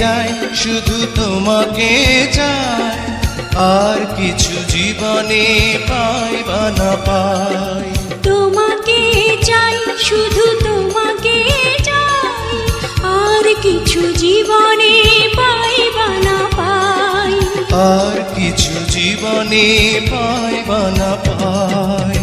চাই শুধু তোমাকে চাই, আর কিছু জীবনে পাই বা না পাই। তোমাকে চাই শুধু তোমাকে চাই, আর কিছু জীবনে পাই বা না পাই। আর কিছু জীবনে পাই বা না পাই।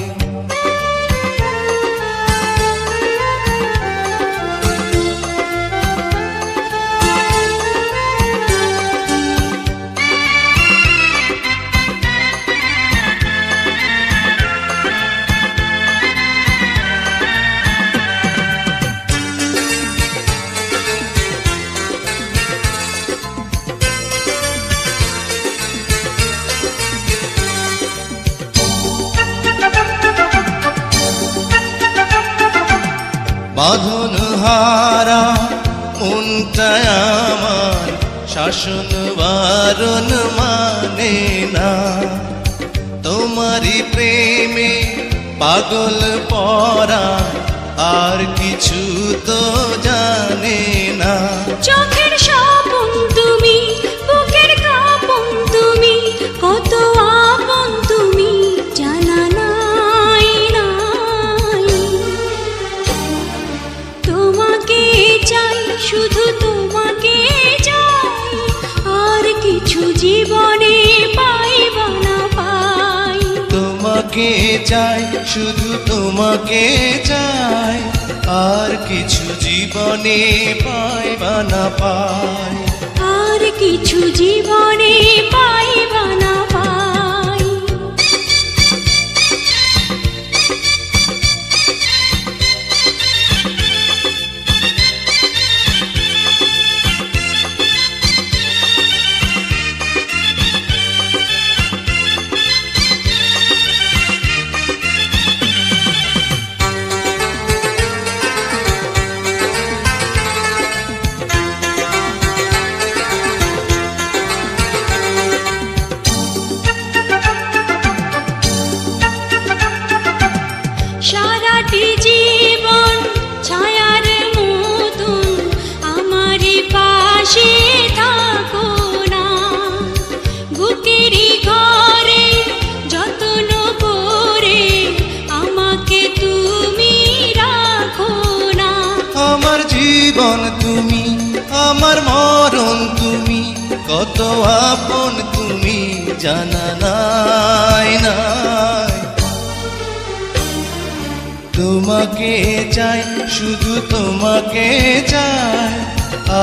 বাঁধন হারা মনটা আমার শাসন বারণ মানে না, তোমারই প্রেমে পাগল পরা আর কিছু তো জানে না। চোখের স্বপন তুমি, বুকের কাঁপন তুমি, কত আপন তুমি জানা নাই নাই। তোমাকে চাই শুধু তোমাকে চাই, আর কিছু জীবনে পাই বা না পাই। তোমাকে চাই শুধু তোমাকে চাই, আর কিছু জীবনে পাই বা না পাই। আর কিছু জীবনে পাই বা না পাই। সারাটি জীবন ছায়ার মতন আমার পাশে থাকো না, বুকেরই ঘরে যত্ন করে আমাকে তুমি রাখো না। আমার জীবন তুমি, আমার মরণ তুমি, কত আপন তুমি জানা নাই নাই। তোমাকে চাই শুধু তোমাকে চাই,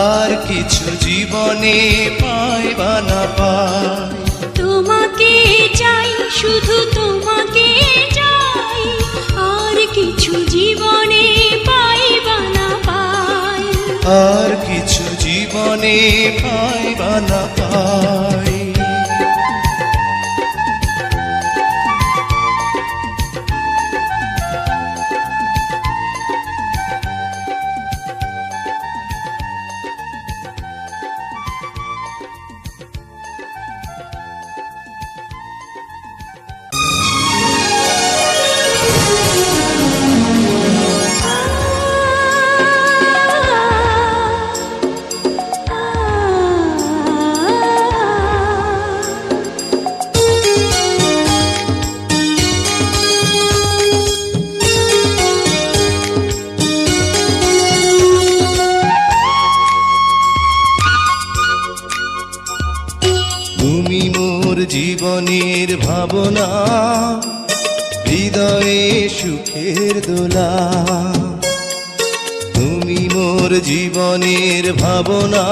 আর কিছু জীবনে পাই বা না পাই। তোমাকে চাই শুধু তোমাকে চাই, আর কিছু জীবনে পাই বা না পাই। আর কিছু জীবনে পাই বা না পাই। তুমি মোর জীবনের ভাবনা, হৃদয়ে সুখের দোলা। তুমি মোর জীবনের ভাবনা,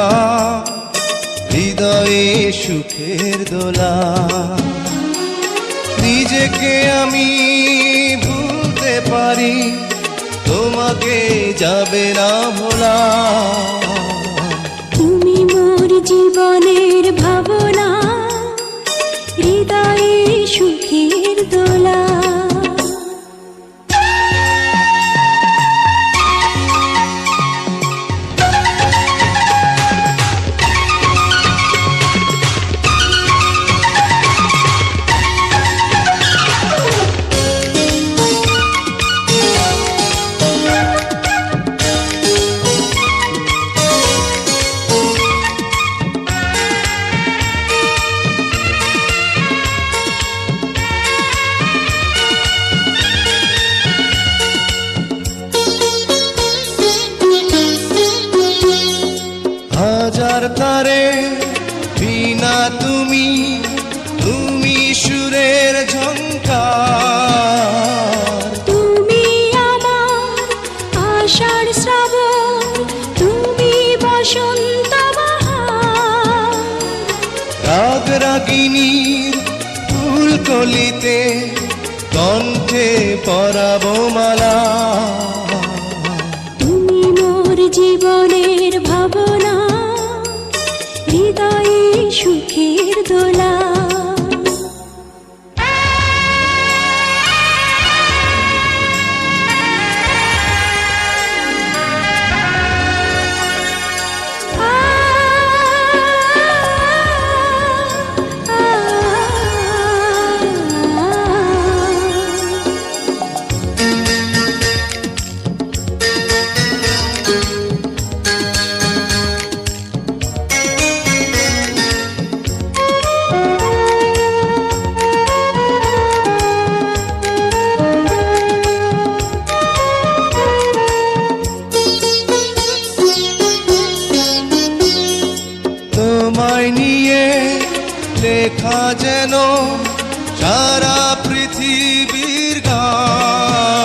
হৃদয়ে সুখের দোলা। নিজেকে আমি ভুলতে পারি, তোমাকে যাবে না ভোলা। তুমি মোর জীবনের ভাবনা, হৃদয়ে সুখের দোলা। তার তারে বিনা তুমি, তুমি সুরের ঝংকার। তুমি আমার আষাঢ় শ্রাবণ, তুমি বসন্ত বাহার। রাগ রাগিনীর ফুলকলিতে কণ্ঠে পরাবো মালা। তুমি মোর জীবনের ভাবনা, হৃদয়ে সুখের দোলা। তোমায় নিয়ে লেখা যেন সারা পৃথিবীর গান।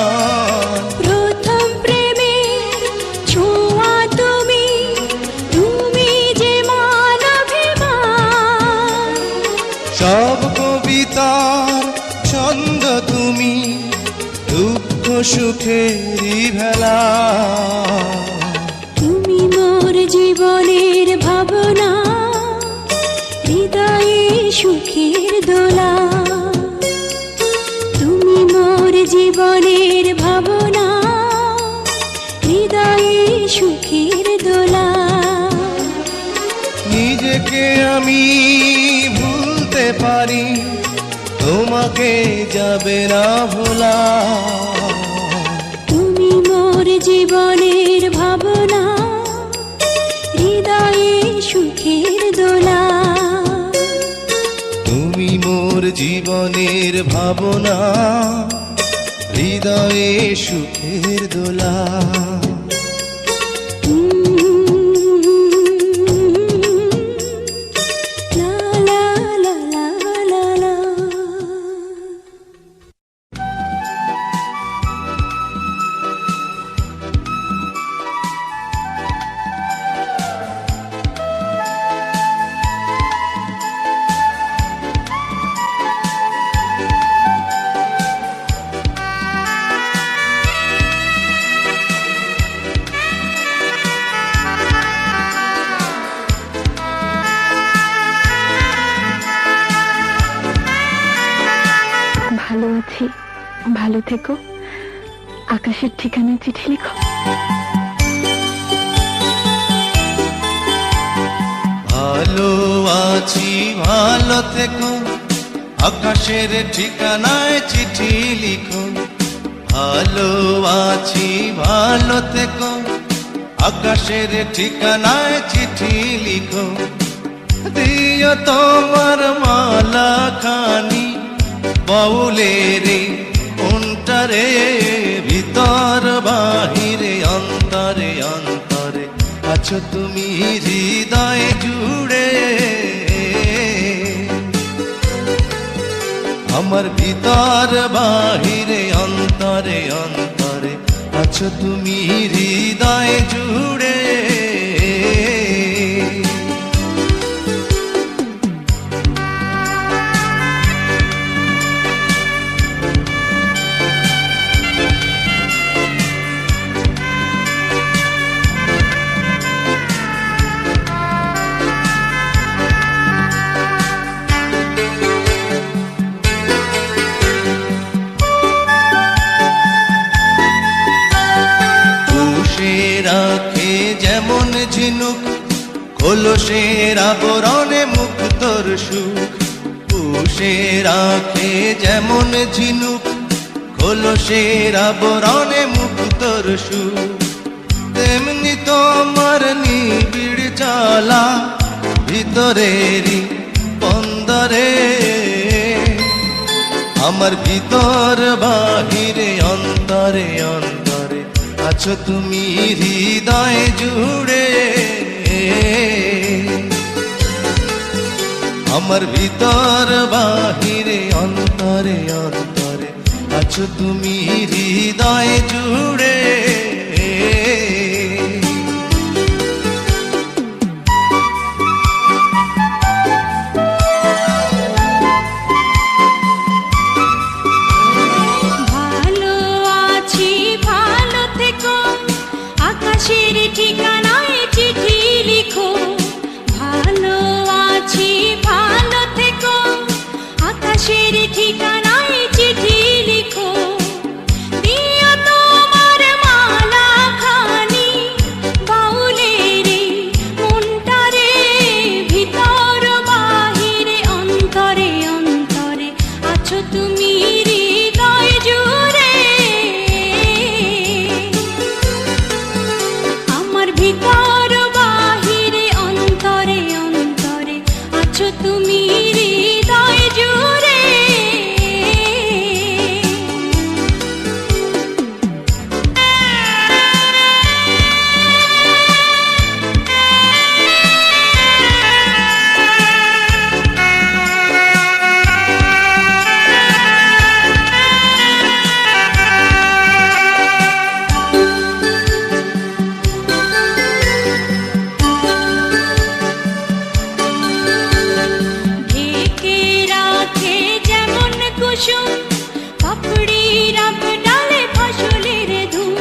প্রথম প্রেমের ছোঁয়া তুমি, তুমি যে মানবিমান। সব কবিতার ছন্দ তুমি, দুঃখ সুখেরই ভেলা। তুমি মোর জীবনের ভাবনা, হৃদয়ে সুখের দোলা। তুমি মোর জীবনের ভাবনা, হৃদয়ে সুখের দোলা। নিজেকে আমি ভুলতে পারি, তোমাকে যাবে না ভোলা। তুমি মোর জীবনের ভাবনা, হৃদয়ে সুখের দোলা। তুমি মোর জীবনের ভাবনা, হৃদয়ে সুখের দোলা। লা লা লা লা লা লা। ভালো আছি, ভালো থেকো। আকাশের ঠিকানায় চিঠি লিখো। ভালো আছি ভালো থেকো, আকাশের ঠিকানায় চিঠি লিখো। ভালো আছি ভালো থেকো, আকাশের ঠিকানায় চিঠি লিখো। দিও তোমার মালা খানি বাউলের অন্তরে, ভিতর বাহিরে অন্তরে অন্তরে আছো তুমি হৃদয় জুড়ে। আমার ভিতর বাহিরে অন্তরে অন্তরে আছো তুমি হৃদয় জুড়ে। রাখে যেমন ঝিনুক, খোলসের আবরণে মুক্তর সুখ। পুষে রাখে যেমন ঝিনুক, খোলসের আবরণে মুক্তর সুখ। তেমনি তোমার নিবিড় জ্বালা ভিতরেরই বন্দরে। আমার ভিতর বাহিরে অন্তরে অন্তরে আছো তুমি হৃদয় জুড়ে। আমার ভিতর বাহিরে অন্তরে অন্তরে আছো তুমি হৃদয় জুড়ে। ভালো আছি ভালো থেকো, আকাশের ঠিকানায় চিঠি লিখো। ভালো আছি ভালো থেকো, আকাশের ঠিকানায় চিঠি লিখো। দিও তোমার মালা খানি বাউলের মনটারে, ভিতর বাহিরে অন্তরে অন্তরে আছো তুমি হৃদয় জুড়ে। আমার ভিতর বাহিরে অন্তরে অন্তরে আছো তুমি হৃদয় জুড়ে। ঢেকে রাখে যেমন কুসুম পাপড়ির আব ডালে ফসলের ধুম।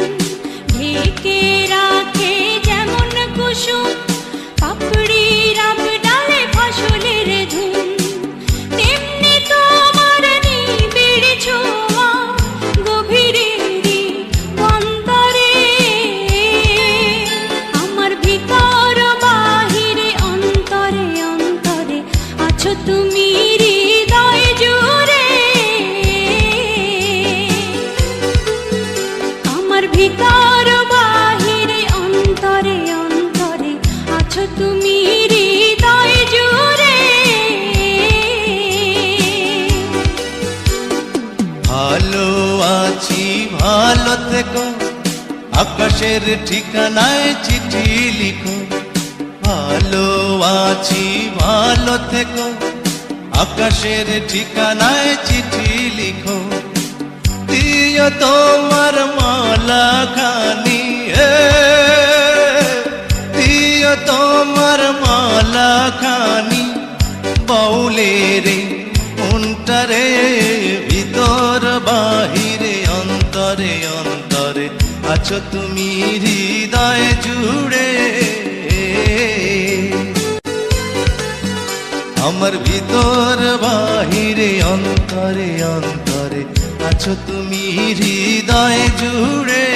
ঢেকে রাখে যেমন কুসুম পাপড়ির আব ডালে ফসলের ধুম। তেমনি তোমার নিবিড় ছোঁয়া গভীরেরই অন্তরে। আমার ভিতর বাহিরে অন্তরে অন্তরে আছো তুমি হৃদয় জুড়ে। আমার ভিতর বাহিরে অন্তরে অন্তরে আছো তুমি হৃদয় জুড়ে। ভালো আছি ভালো থেকো, আকাশের ঠিকানায় চিঠি লিখো। ভালো আছি ভালো থেকো, আকাশের ঠিকানায় চিঠি লিখো। দিও তোমার মালা খানি, দিও তোমার মালা খানি বাউলের মনটারে, ভিতর বাহিরে অন্তরে অন্তরে আছো তুমি হৃদয় জুড়ে। আমার ভিতর বাহিরে অন্তরে অন্তরে আছো তুমি হৃদয় জুড়ে।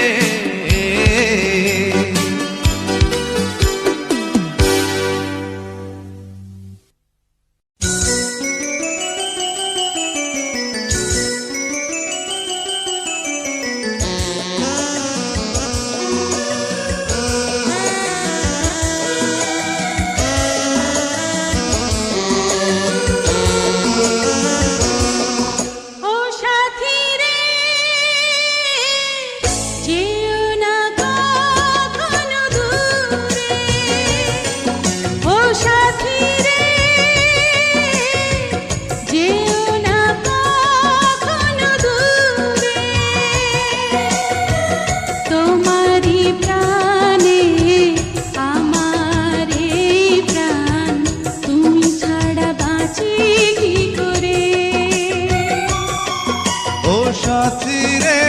ও সাথী রে, যেও না কখনো দূরে। ও সাথী রে, যেও না কখনো দূরে। তোমারই প্রাণে আমার এই প্রাণ, তুমি ছাড়া বাঁচি কি করে। ও সাথী রে,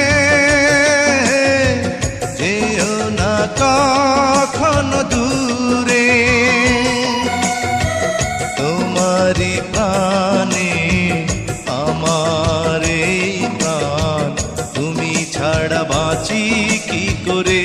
যেও না কখনো দূরে। তোমারি প্রাণে আমার এই প্রাণ, তুমি ছাড়া বাঁচি কি করে।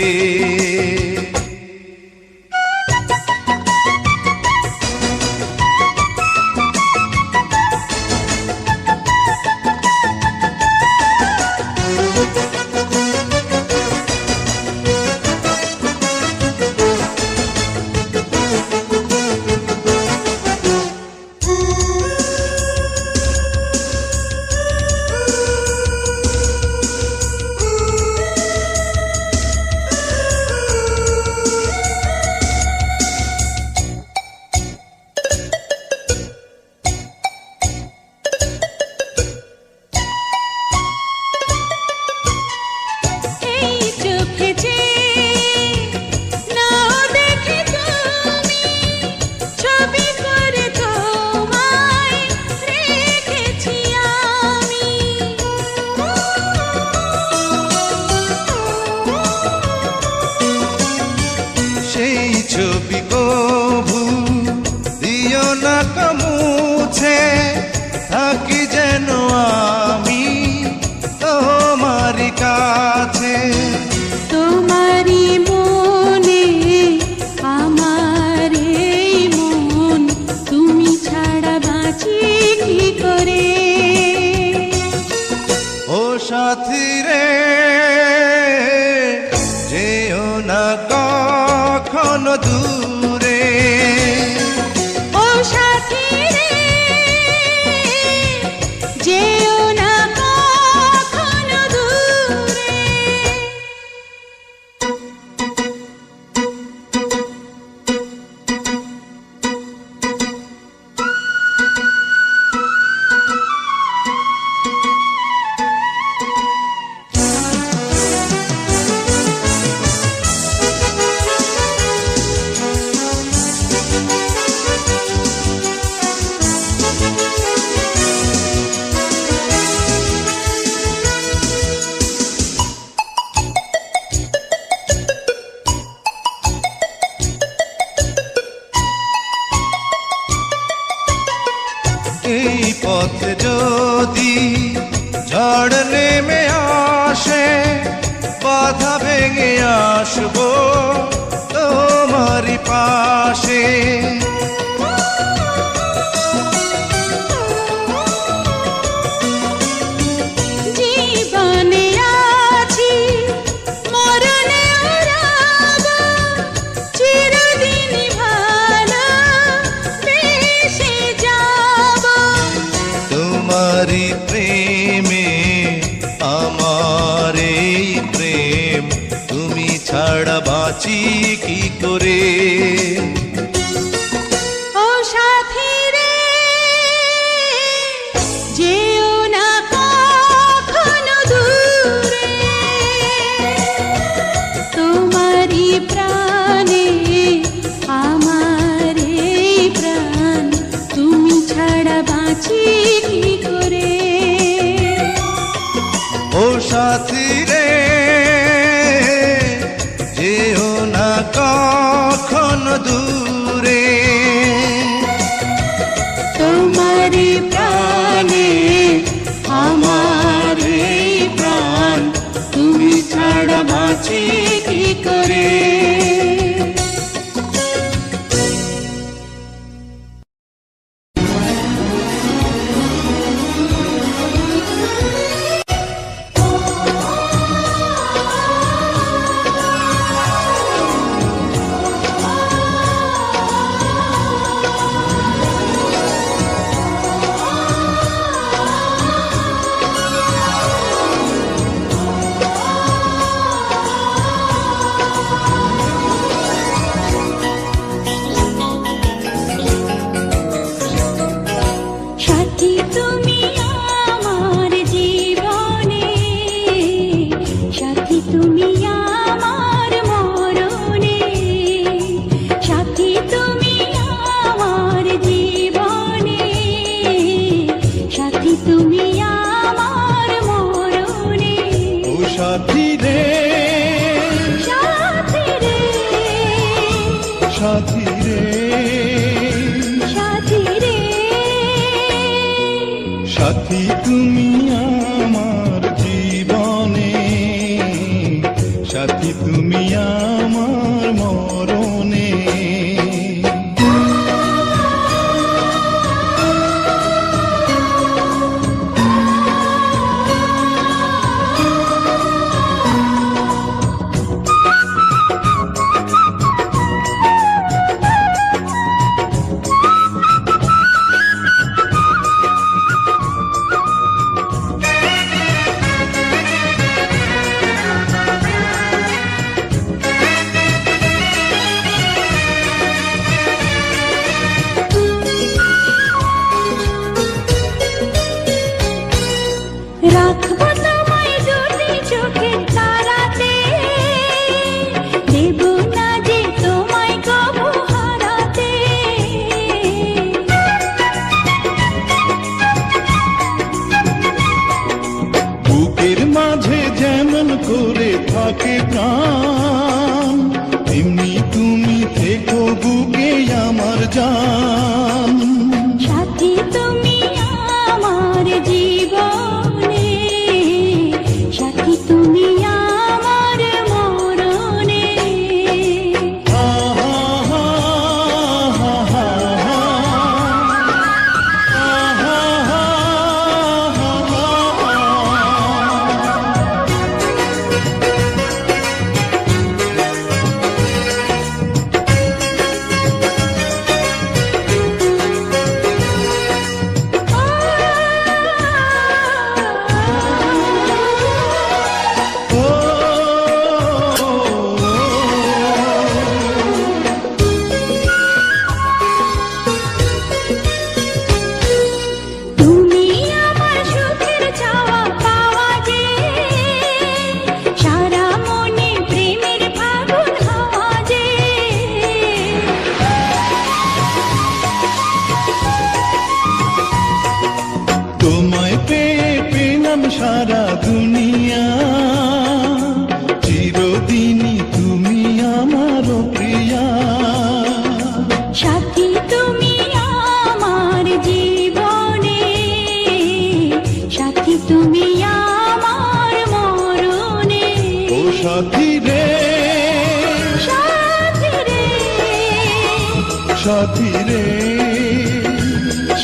কাছে। তোমারি মনে আমার এই মন, তুমি ছাড়া বাঁচি কি করে? ও সাথী রে, যেও না কখনো দূরে। ও সাথী রে, যেও না কখনো দূরে। এই পথে যদি ঝড় নেমে আসে, বাধা ভেঙে আসবো তোমারই পাশে। জীবনে আছি, মরণেও রব, চিরদিনই ভালো বেসে যাব। তোমারই প্রেমে আমার এই প্রেম, তুমি ছাড়া বাঁচি কি করে? ও সাথী রে, যেও না কখনো দূরে। তোমারই প্রাণে আমার এই প্রাণ, তুমি ছাড়া বাঁচি কি করে? ও সাথী রে, যেও না কখনো দূরে। তোমারই প্রাণে আমার এই প্রাণ, তুমি ছাড়া বাঁচি কি করে? সাথী তুমি আমার জীবনে, সাথী তুমি আমার মরণে। সাথী তুমি আমার জীবনে, সাথী তুমি আমার মরণে। ও সাথী রে, সাথী রে, সাথী রে, সাথী রে, সাথী তুমি আমার জীবনে, সাথী তুমি আমার মরণে। রাখবো তোমায় দুটি চোখের তারাতে, দেব না যে তোমায় কবু হারাতে। বুকের মাঝে যেমন করে থাকে প্রাণ, তেমনি তুমি থেকো বুকে আমার জান। সাথী তুমি আমার জীবনে, সাথী তুমি সারা দুনিয়া, চিরদিনই তুমি আমার প্রিয়া। সাথী তুমি আমার জীবনে, সাথী তুমি আমার মরণে। ও সাথী রে, সাথী রে, সাথী রে,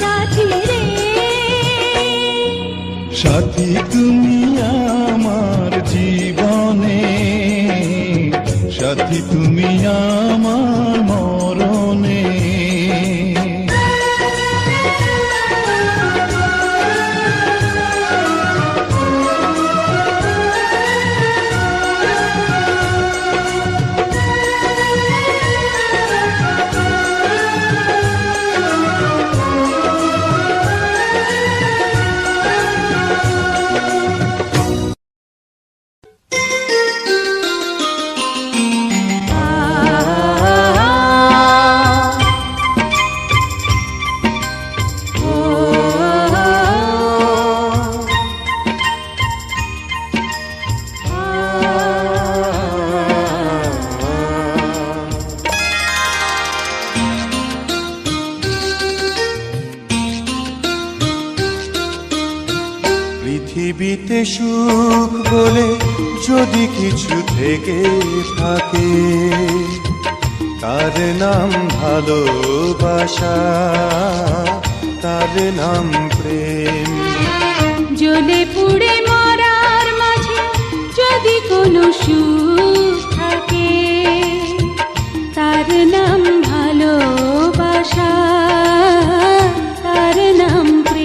সাথী রে, সাথী তুমি আমার জীবনে, সাথী তুমি আমার মরণে। পৃথিবীতে সুখ বলে যদি কিছু থেকে থাকে, তার নাম ভালোবাসা, তার নাম প্রেম। জ্বলে পুড়ে মরার মাঝে যদি কোনো সুখ থাকে, তার নাম ভালোবাসা, তার নাম প্রেম।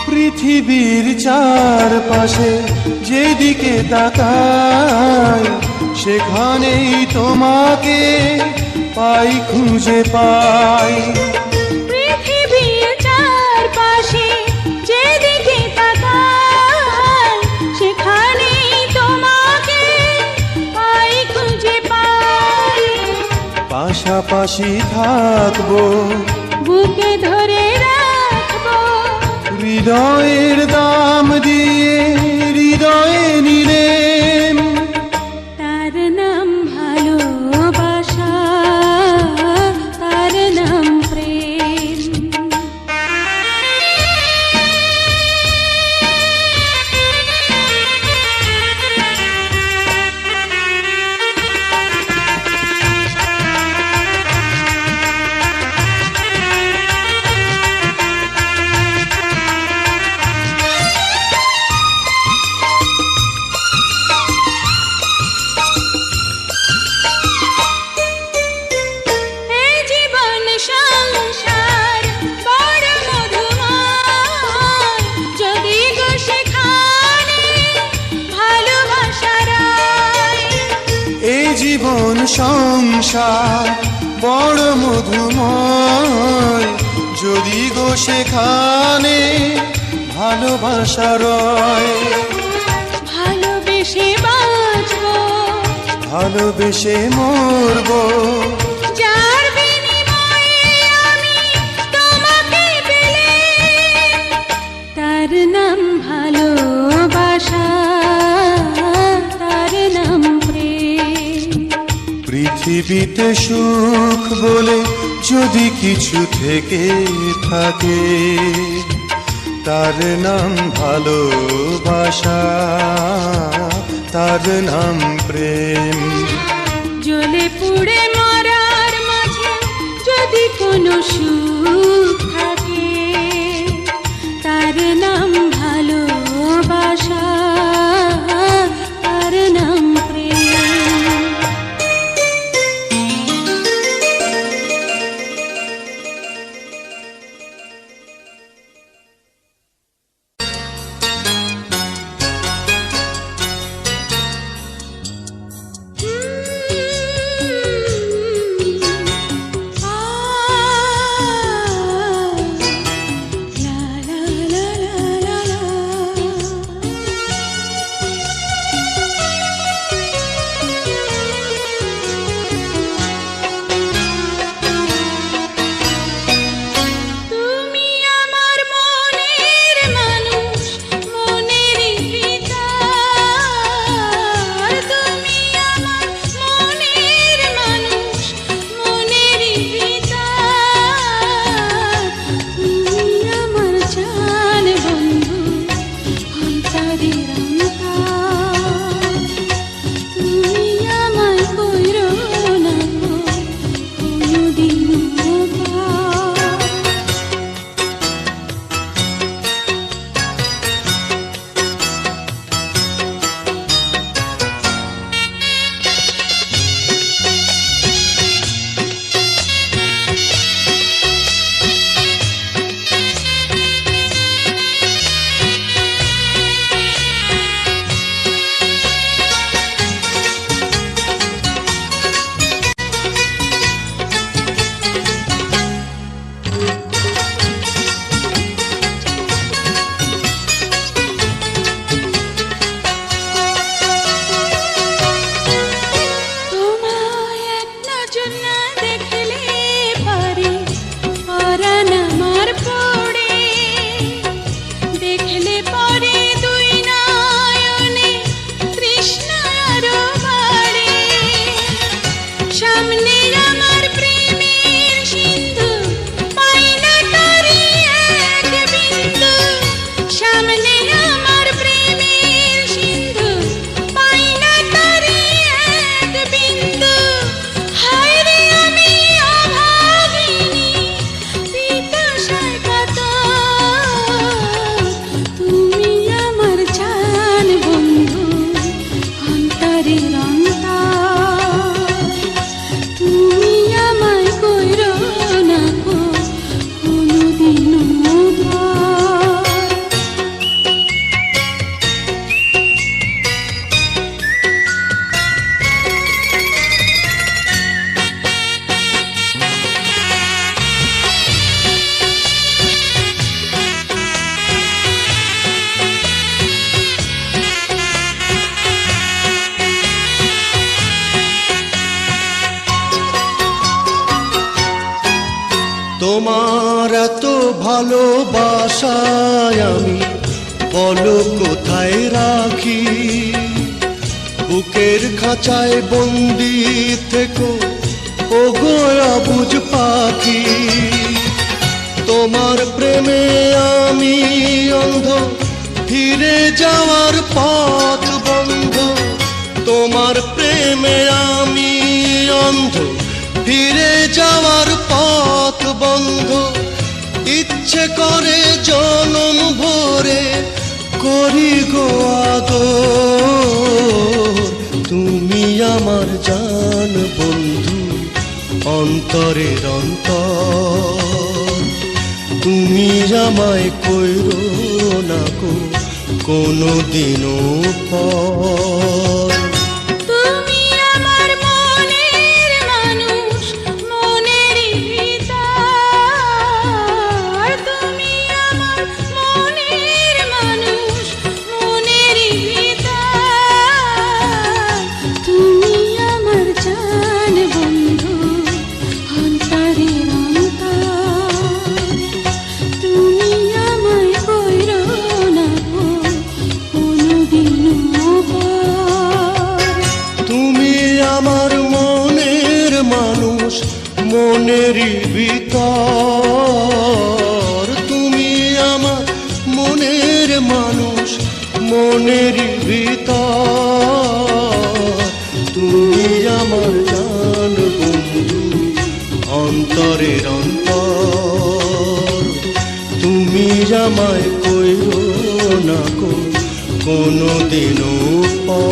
পৃথিবীর চারপাশে যেদিকে তাকাই, সেখানেই তোমাকে পাই, খুঁজে পাই। পৃথিবীর চারপাশে যেদিকে তাকাই, সেখানেই তোমাকে পাই, খুঁজে পাই। পাশাপাশি থাকবো, বুকে ধরে রাখবো, হৃদয়ের দাম দিয়ে হৃদয়ে নিলেন। তার নাম ভালোবাসা, তার নাম প্রেম। এই জীবন সংসার বড় মধুময়, যদি গো সেখানে ভালোবাসা রয়। এই জীবন সংসার বড় মধুময়, যদি গো সেখানে ভালোবাসা রয়। ভালোবেসে বাঁচবো, ভালোবেসে মরবো, যার বিনিময়ে আমি তোমাকে পেলে, তার নাম ভালোবাসা, তার নাম প্রেম। পৃথিবীতে সুখ বলে যদি কিছু থেকে থাকে, তার নাম ভালোবাসা, তার নাম প্রেম। জ্বলে পুড়ে মরার মাঝে যদি কোনো সুখ থাকে, তার নাম ভালোবাসা, তার নাম প্রেম। তোমার এত ভালোবাসায় আমি বলো কোথায় রাখি, বুকের খাঁচায় বন্দি থেকো ওগো অবুঝ পাখি। তোমার প্রেমে আমি অন্ধ, ফিরে যাওয়ার পথ বন্ধ। তোমার প্রেমে আমি অন্ধ, ফিরে যাওয়ার পথ বন্ধ। ইচ্ছে করে জনম ভরে করি গো আদর। তুমি আমার জান বন্ধু, অন্তরের অন্তর। তুমি আমায় কইরো না গো কোনদিনও পর। তুমি আমার মনের মানুষ, মনের ভিতর। তুমি আমার মনের মানুষ, মনের ভিতর। তুমি আমার জান বন্ধু, অন্তরের অন্তর। তুমি আমায় কইরো না গো কোনদিনও পর। তুমি আমার মনের মানুষ, মনের ভিতর। তুমি আমার মনের মানুষ, মনের ভিতর। তুমি আমার জান বন্ধু, অন্তরের অন্তর। তুমি আমায় কইরো না গো কোনদিনও পর।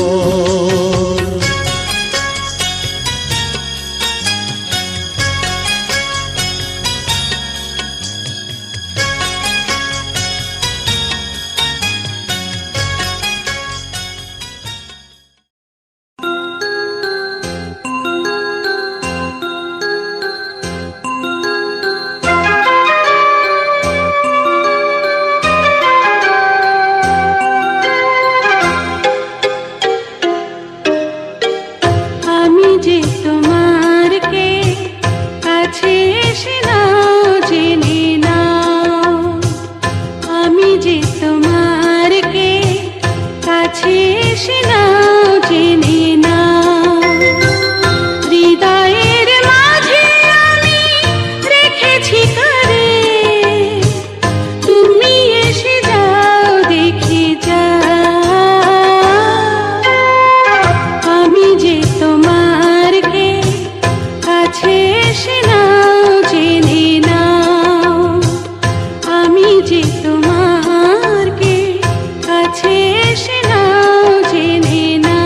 আমি যে তোমার কে কাছে এসে নাও জেনে নাও। আমি যে তোমার কে কাছে এসে নাও জেনে নাও। হৃদয়ের মাঝে আমি রেখেছি কারে, তুমি এসে যাও দেখে যাও। আমি যে তোমার কে কাছে এসে নাও জেনে নাও। আমি যে তোমার কে কাছে এসে নাও জেনে নাও।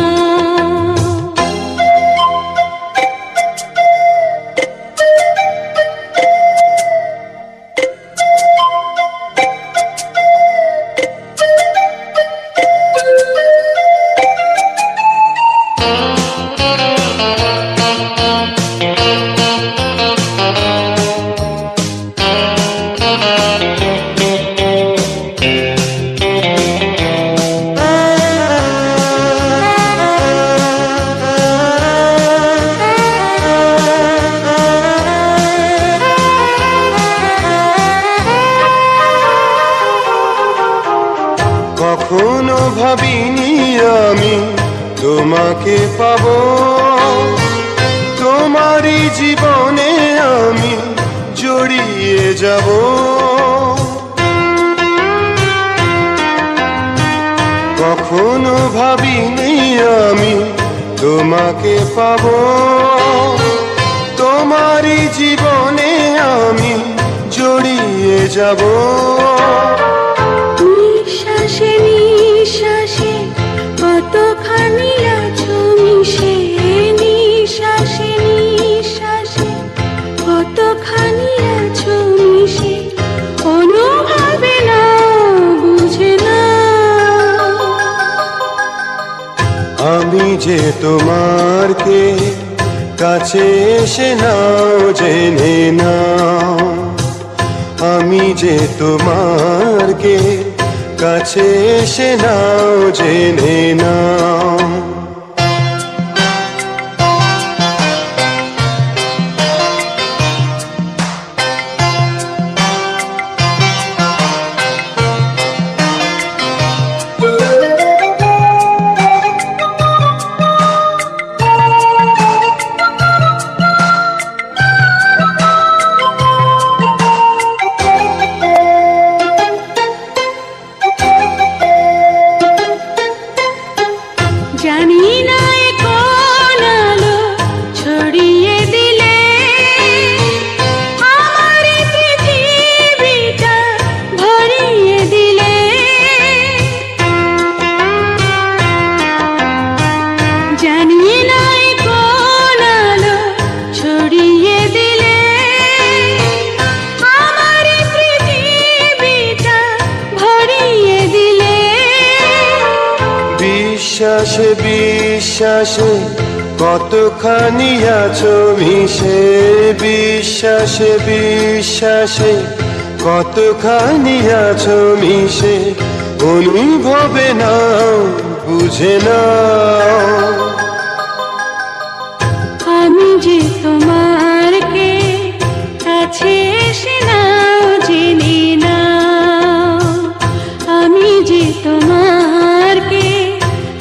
কখনো ভাবিনি আমি তোমাকে পাবো, তোমারই জীবনে আমি জড়িয়ে যাব। কখনো ভাবিনি আমি তোমাকে পাবো, তোমারই জীবনে আমি জড়িয়ে যাব। নিঃশ্বাসে নিঃশ্বাসে কতখানি আছো মিশে। নিঃশ্বাসে নিঃশ্বাসে কতখানি আছো মিশে। অনুভবে না বুঝে না। আমি যে তোমার কে কাছে এসে নাও জেনে নাও। আমি যে তোমার কে কাছে এসে নাও জেনে নাও। বিশ্বাসে বিশ্বাসে কতখানি আছো মিশে, বিশ্বাসে বিশ্বাসে কতখানি আছো মিশে, অনুভবে না বুঝে না। আমি যে তোমার কে কাছে এসে নাও জেনে নাও, আমি যে তোমার কে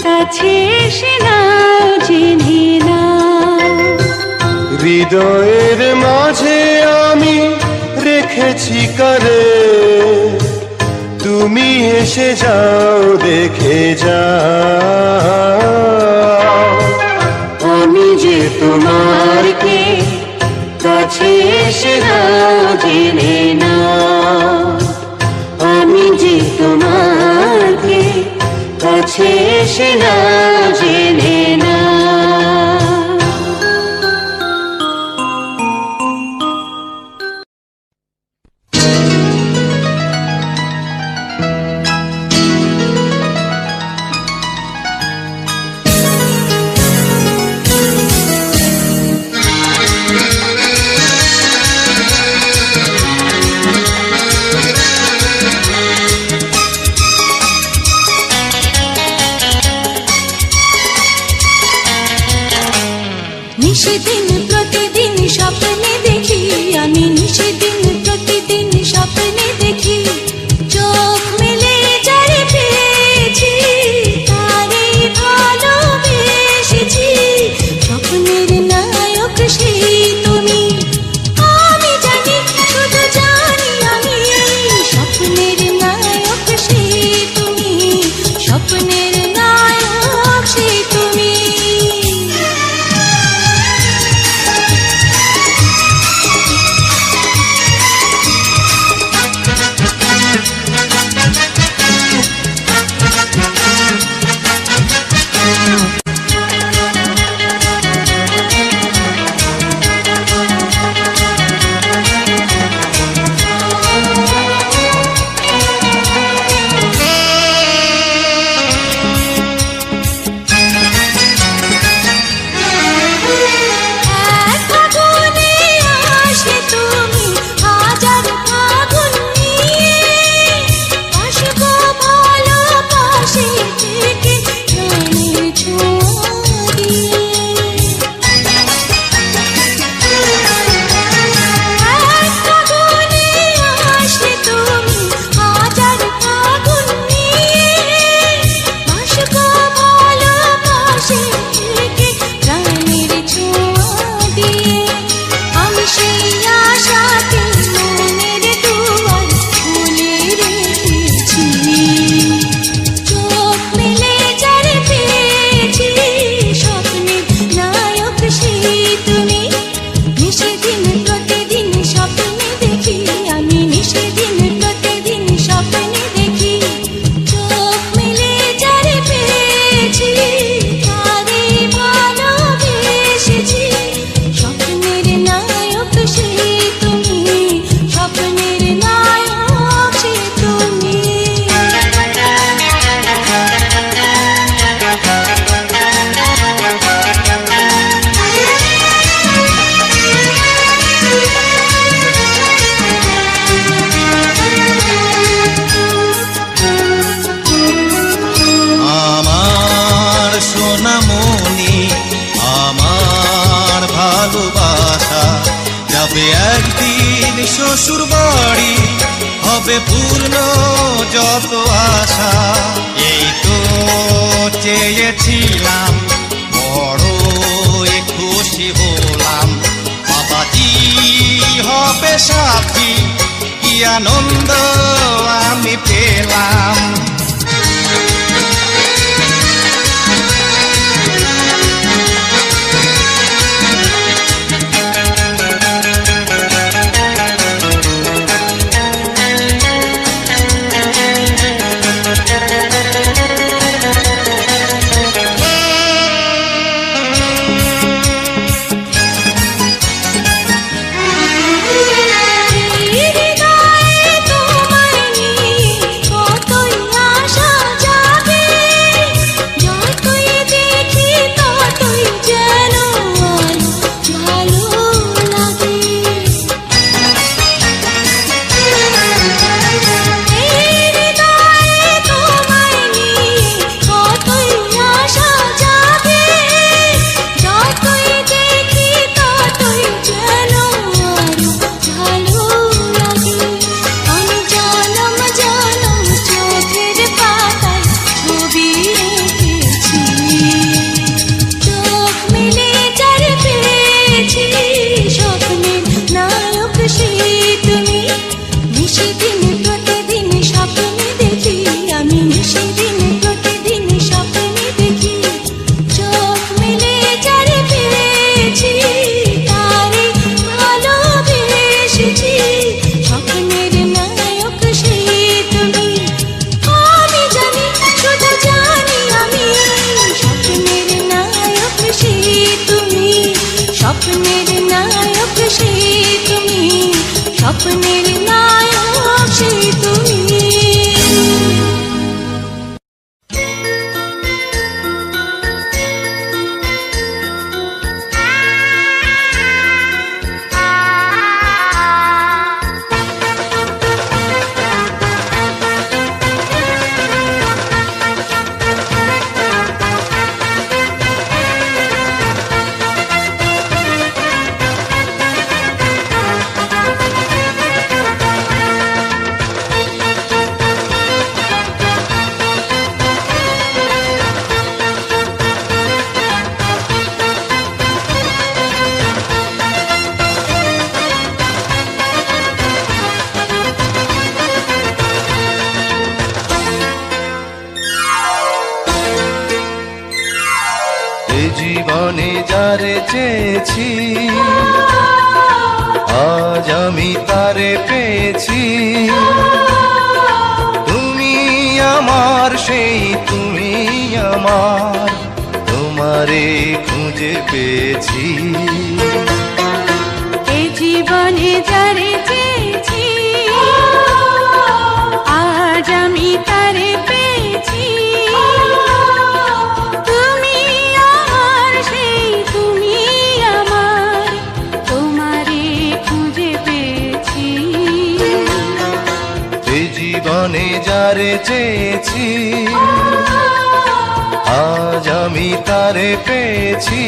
কাছে এসে নাও জেনে নাও। হৃদয়ের মাঝে আমি রেখেছি কারে, তুমি এসে যাও দেখে যাও। আমি যে তোমার কে কাছে এসে নাও জেনে নাও, আমি যে তোমার কে কাছে এসে নাও জেনে নাও। নিশিদিন প্রতিদিন স্বপ্নে দেখি, আমি নিশিদিন প্রতিদিন স্বপ্নে দেখি, চোখ মেলে যারে পেয়েছি তারে ভালোবেসেছি। স্বপ্নের নায়ক সেই তুমি, আমি জানি শুধু জানি আমি, স্বপ্নের নায়ক সেই তুমি, স্বপ্নের নায়ক সেই তুমি। একদিন শ্বশুর বাড়ি হবে পূর্ণ যত আশা, এই তো চেয়েছিলাম বড় খুশি হলাম, বাবাজি হবে সাথী কি আনন্দ আমি পেলাম। হৃদয়ে তোমার নিশিদিন প্রতিদিন স্বপ্নে দেখি, আমি নিশিদিন প্রতিদিন স্বপ্নে দেখি, চোখ মেলে যারে পেয়েছি তারে ভালোবেসেছি, স্বপ্নের নায়ক সেই তুমি, আমি জানি শুধু জানি আমি, স্বপ্নের নায়ক সেই তুমি, স্বপ্নের নায়ক সেই তুমি, স্বপ্নের নায়ক সেই তুমি। এ জীবনে যারে চেয়েছি আজ আমি তারে পেয়েছি, তুমি আমার সেই তুমি আমার, তোমারে খুঁজে পেয়েছি। এই জীবনে যারে চেয়েছি আজ আমি তারে পেয়েছি, তুমি আমার সেই তুমি আমার, তোমারে খুঁজে পেয়েছি। এই জীবনে যারে চেয়েছি আজ আমি তারে পেয়েছি।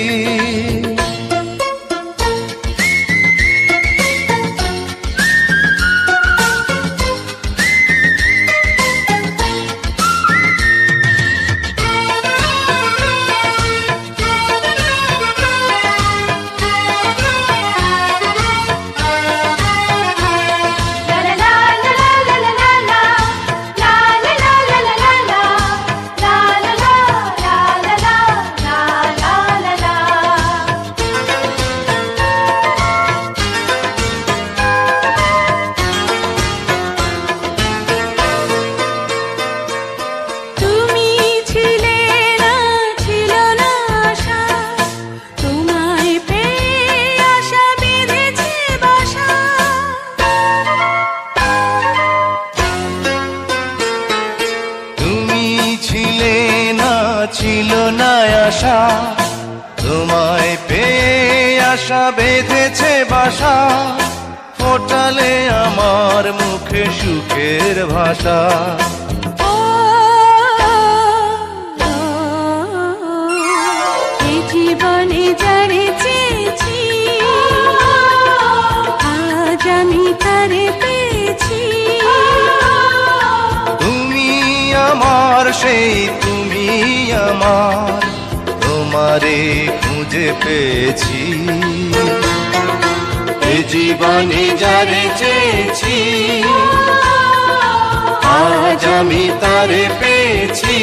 তুমি ছিলে না, ছিল না আশা, তোমায় পেয়ে আশা বেঁধেছে বাসা। তুমি ছিলে না, ছিল না আশা, তোমায় পেয়ে আশা বেঁধেছে বাসা, ফোটালে আমার মুখে সুখের ভাষা। ও, এই জীবনে যারে চেয়েছি আজ আমি তারে পেয়েছি, তুমি আমার সেই তুমি আমার, তোমারে খুঁজে পেয়েছি। এ জীবনে যারে চেয়েছি আজ আমি তারে পেয়েছি।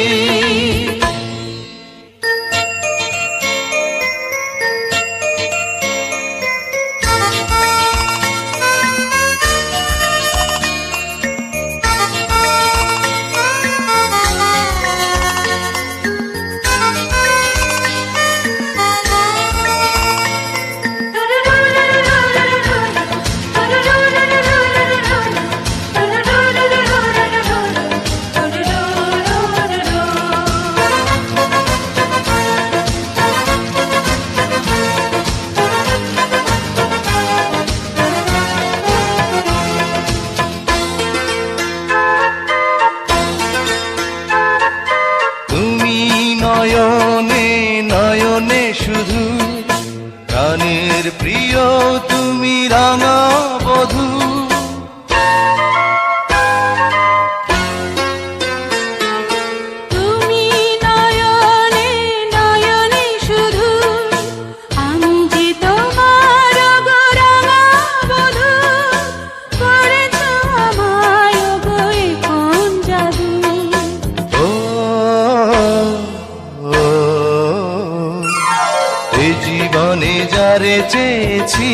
চেয়েছি,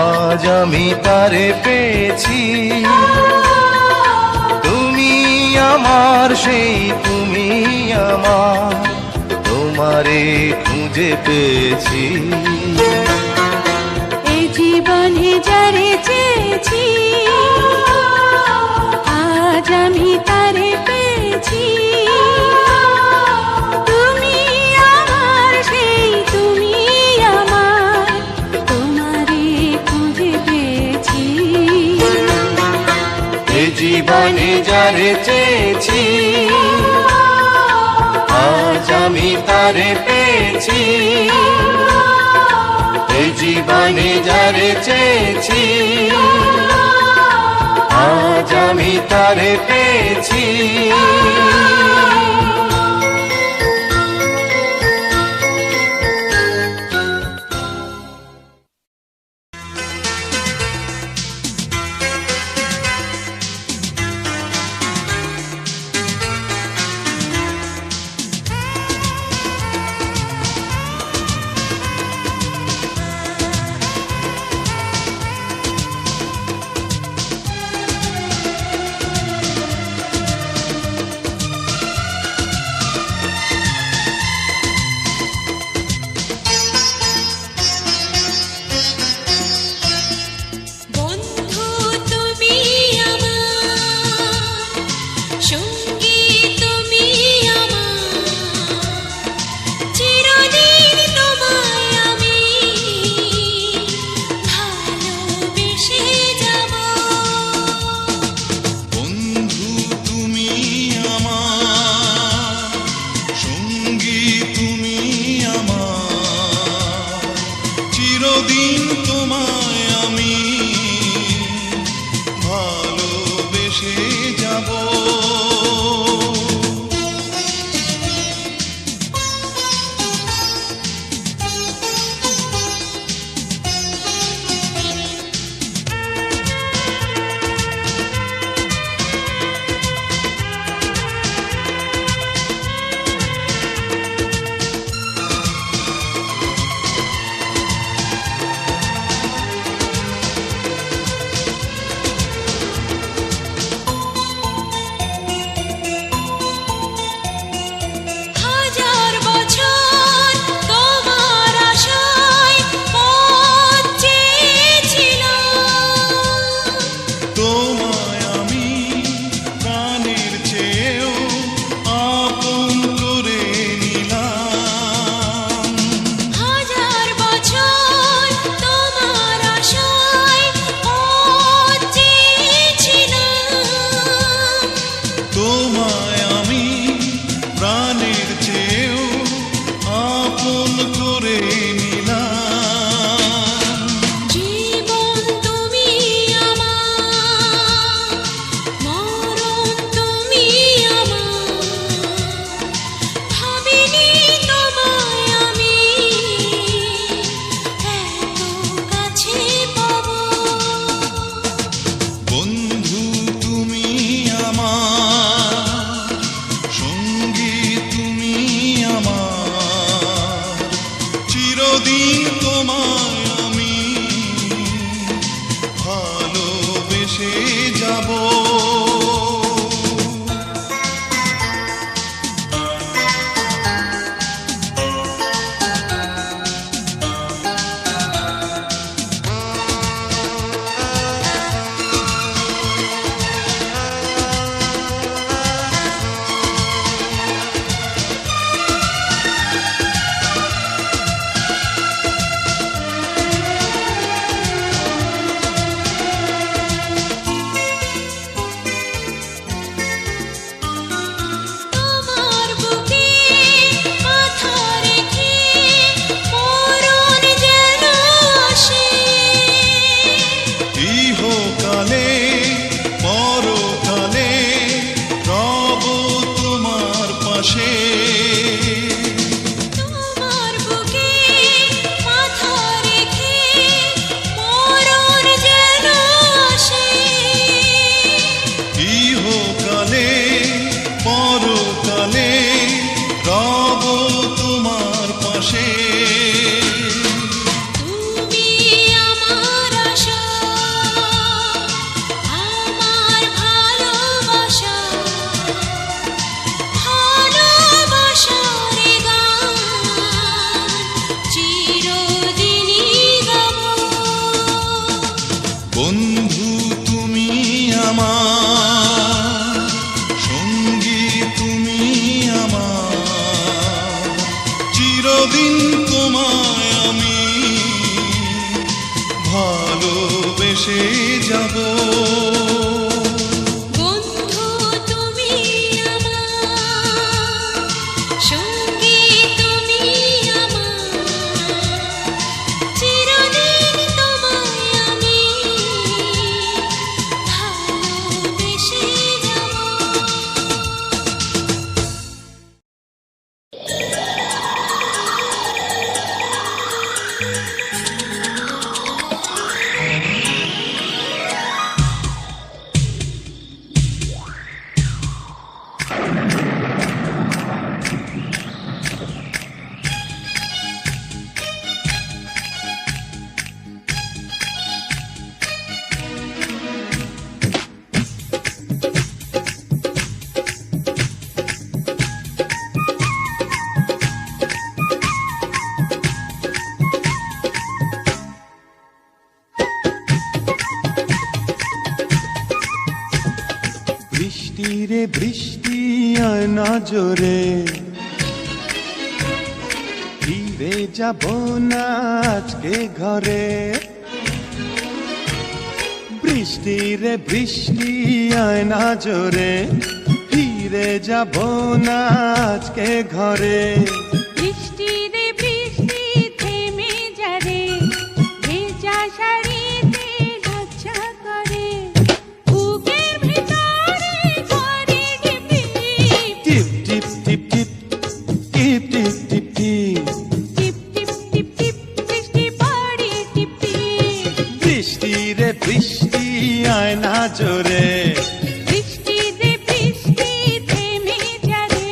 আজ আমি তারে পেয়েছি। তুমি আমার সেই তুমি আমার, তোমারে খুঁজে পেয়েছি। এ জীবনে যারে চেয়েছি, আজ আমি তারে পেয়েছি। তুমি আমার সেই তুমি আমার, তোমারে খুঁজে পেয়েছি। এ জীবনে যারে চেয়েছি, আজ আমি তারে পেয়েছি। এই জীবনে যারে চেয়েছি, আজ আমি তারে পেয়েছি। বন্ধু তুমি আমার, সঙ্গী তুমি আমার, চিরদিন তোমায় আমি ভালোবেসে যাব। বন্ধু তুমি আমার, সঙ্গী তুমি আমার, চিরদিন তোমায় আমি ভালোবেসে যাব। হাজার বছর তোমার আশায় পথ চেয়েছিলাম, তোমায় আমি প্রাণের চেয়েও আপন করে নিলাম। হাজার বছর তোমার আশায় পথ চেয়েছিলাম, তোমায় আমি প্রাণের চেয়েও আপন করে নিলাম। জীবন তুমি আমার, মরণ তুমি আমার, ভাবিনি তোমায় আমি এত কাছে পাবো। বন্ধু তুমি আমার, সঙ্গী তুমি আমার, চিরদিন তোমায় আমি ভালোবেসে যাব। তুমি আমার, সঙ্গী তুমি আমার, চিরদিন তোমায় আমি ভালোবেসে যাব। বন্ধু তুমি আমার, সঙ্গী তুমি আমার, চিরদিন তোমায় আমি ভালোবেসে যাব। বৃষ্টি রে বৃষ্টি আয় না জোরে, ফিরে যাব না আজকে ঘরে। বৃষ্টি রে বৃষ্টি আয় না জোরে, ফিরে যাব না আজকে ঘরে। বৃষ্টি রে বৃষ্টি থেমে যা রে, ভেজা শাড়িতে ঝাপসা করে, বুকের ভিতরে করে টিপ টিপ টিপ টিপ টিপ টিপ টিপ টিপ, টিপ টিপ টিপ টিপ বৃষ্টি পড়ে টিপ টিপ। বৃষ্টি রে বৃষ্টি আয় না জোরে। বৃষ্টি রে বৃষ্টি থেমে যা রে।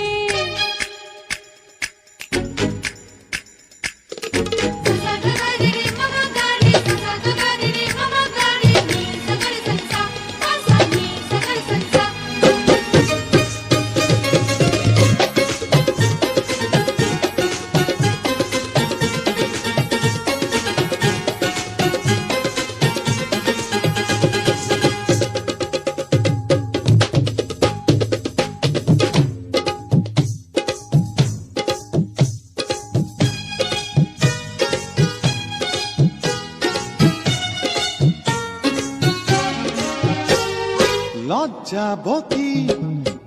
লজ্জাবতী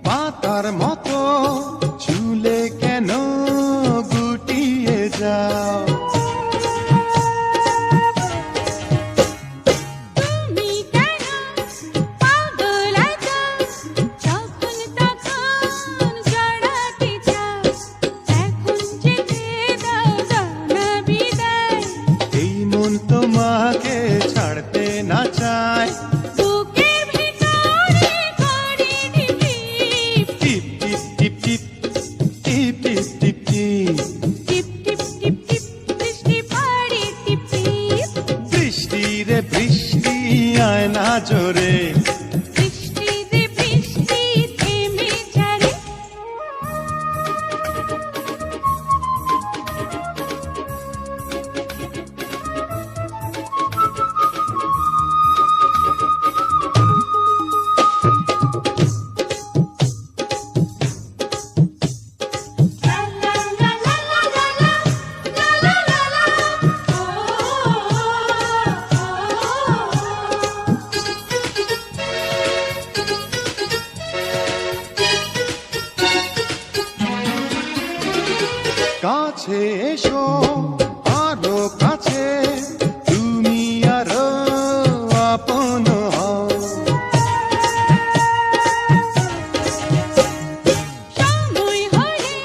পাতার মতো চুলে কেন গুটিয়ে যাও? তুমি কেন পাগল আছো, যখন তখন জড়াতে চাও, এখন যেতে দাও দাও না বিদায়। এই মন তোমাকে ছাড়তে না চায়। বুকের ভিতরে করে টিপ টিপ টিপ টিপ টিপ টিপ টিপ টিপ টিপ, টিপ টিপ টিপ টিপ বৃষ্টি পড়ে টিপ টিপ। বৃষ্টি রে বৃষ্টি আয় না জোরে। বৃষ্টি রে বৃষ্টি থেমে যা রে। কাছে এসো আরো কাছে, তুমি আরো আপন হও। সময় হলে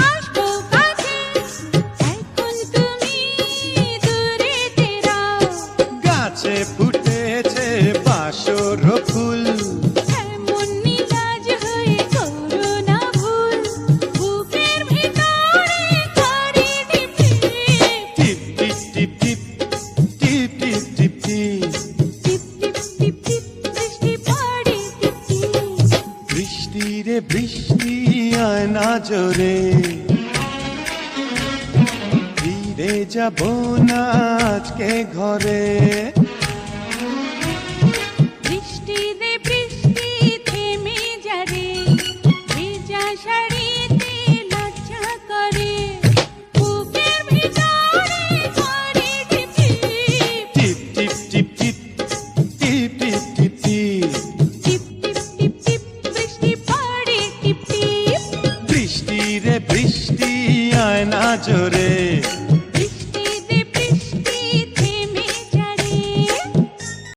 আসবো কাছে, এখন তুমি দূরে তেরাও। গাছে ফুটেছে বাসর ফুল, এমন মিজাজ হয়ে করো না ভুল, বুকের ভিতরে করে টিপ টিপ টিপ টিপ টিপ টিপ টিপ টিপ টিপ, টিপ টিপ টিপ টিপ বৃষ্টি পড়ে টিপ টিপ। বৃষ্টি রে বৃষ্টি আয় না জোরে, ফিরে যাব না আজকে ঘরে।